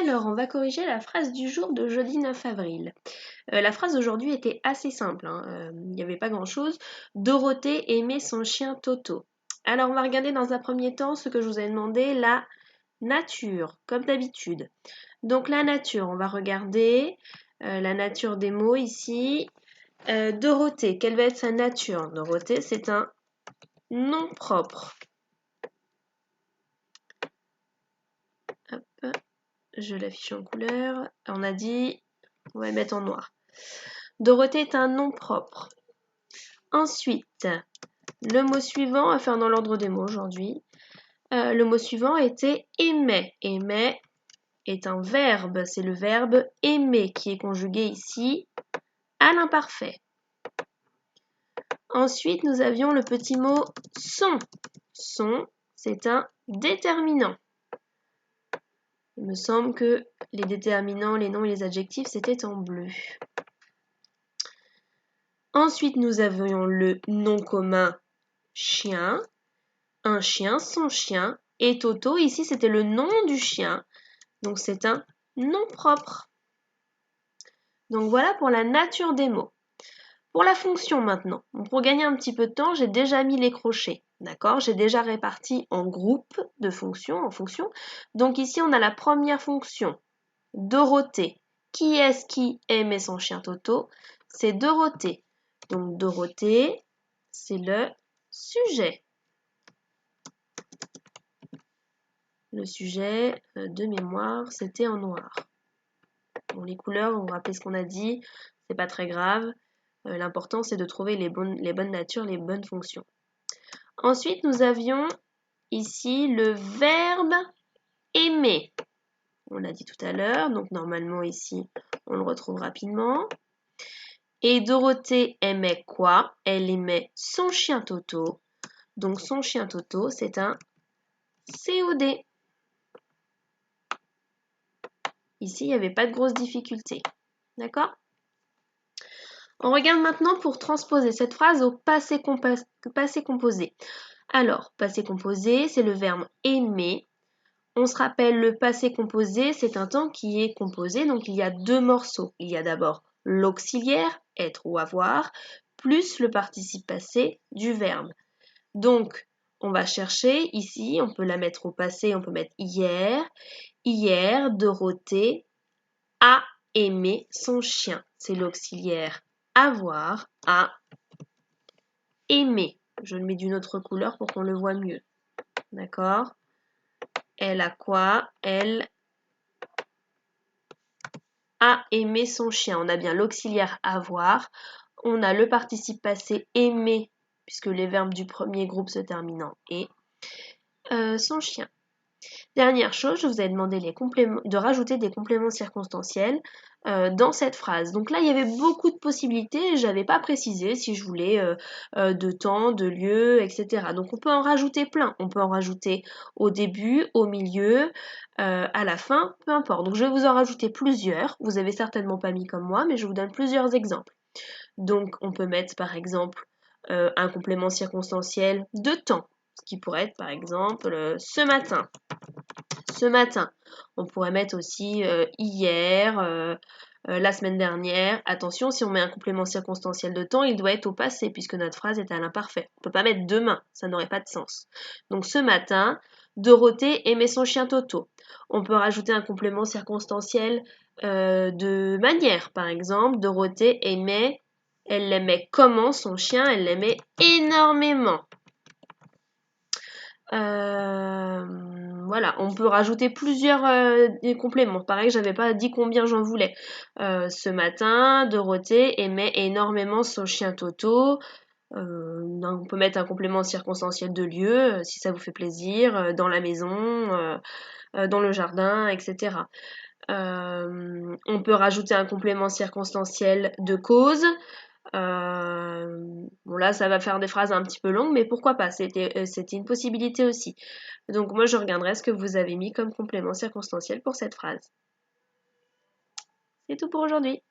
Alors, on va corriger la phrase du jour de jeudi 9 avril. La phrase d'aujourd'hui était assez simple, il n'y avait pas grand-chose. Dorothée aimait son chien Toto. Alors, on va regarder dans un premier temps ce que je vous ai demandé, la nature, comme d'habitude. Donc, la nature, on va regarder la nature des mots ici. Dorothée, quelle va être sa nature? Dorothée, c'est un nom propre. Hop, je l'affiche en couleur. On a dit, on va le mettre en noir. Dorothée est un nom propre. Ensuite, le mot suivant, à faire dans l'ordre des mots aujourd'hui. Le mot suivant était aimait. Aimait est un verbe, c'est le verbe aimer qui est conjugué ici à l'imparfait. Ensuite, nous avions le petit mot son. Son, c'est un déterminant. Il me semble que les déterminants, les noms et les adjectifs, c'était en bleu. Ensuite, nous avions le nom commun chien. Un chien, son chien. Et Toto, ici, c'était le nom du chien. Donc, c'est un nom propre. Donc, voilà pour la nature des mots. Pour la fonction maintenant, pour gagner un petit peu de temps, j'ai déjà mis les crochets. D'accord? J'ai déjà réparti en groupes de fonctions, en fonction. Donc, ici, on a la première fonction. Dorothée. Qui est-ce qui aimait son chien Toto? C'est Dorothée. Donc, Dorothée, c'est le sujet. Le sujet de mémoire, c'était en noir. Bon, les couleurs, on va rappeler ce qu'on a dit, c'est pas très grave. L'important, c'est de trouver les bonnes natures, les bonnes fonctions. Ensuite, nous avions ici le verbe aimer. On l'a dit tout à l'heure, donc normalement ici, on le retrouve rapidement. Et Dorothée aimait quoi? Elle aimait son chien Toto. Donc son chien Toto, c'est un COD. Ici, il n'y avait pas de grosses difficultés. D'accord? On regarde maintenant pour transposer cette phrase au passé composé. Alors, passé composé, c'est le verbe aimer. On se rappelle, le passé composé, c'est un temps qui est composé, donc il y a deux morceaux. Il y a d'abord l'auxiliaire, être ou avoir, plus le participe passé du verbe. Donc, on va chercher ici, on peut la mettre au passé, on peut mettre hier. Hier, Dorothée a aimé son chien. C'est l'auxiliaire avoir, a aimé. Je le mets d'une autre couleur pour qu'on le voit mieux. D'accord? Elle a quoi? Elle a aimé son chien. On a bien l'auxiliaire avoir. On a le participe passé aimer, puisque les verbes du premier groupe se terminent en et. Son chien. Dernière chose, je vous ai demandé de rajouter des compléments circonstanciels dans cette phrase. Donc là, il y avait beaucoup de possibilités, je n'avais pas précisé si je voulais de temps, de lieu, etc. Donc on peut en rajouter plein. On peut en rajouter au début, au milieu, à la fin, peu importe. Donc je vais vous en rajouter plusieurs. Vous avez certainement pas mis comme moi, mais je vous donne plusieurs exemples. Donc on peut mettre par exemple un complément circonstanciel de temps, ce qui pourrait être par exemple ce matin. Ce matin. On pourrait mettre aussi hier, la semaine dernière. Attention, si on met un complément circonstanciel de temps, il doit être au passé puisque notre phrase est à l'imparfait. On ne peut pas mettre demain, ça n'aurait pas de sens. Donc ce matin, Dorothée aimait son chien Toto. On peut rajouter un complément circonstanciel de manière. Par exemple, Dorothée aimait, elle l'aimait comment son chien? Elle l'aimait énormément. Voilà, on peut rajouter plusieurs compléments. Pareil, j'avais pas dit combien j'en voulais. Ce matin, Dorothée aimait énormément son chien Toto. On peut mettre un complément circonstanciel de lieu, si ça vous fait plaisir, dans la maison, dans le jardin, etc. On peut rajouter un complément circonstanciel de cause. Bon là ça va faire des phrases un petit peu longues, mais pourquoi pas, c'était une possibilité aussi. Donc moi je regarderai ce que vous avez mis comme complément circonstanciel pour cette phrase. C'est tout pour aujourd'hui.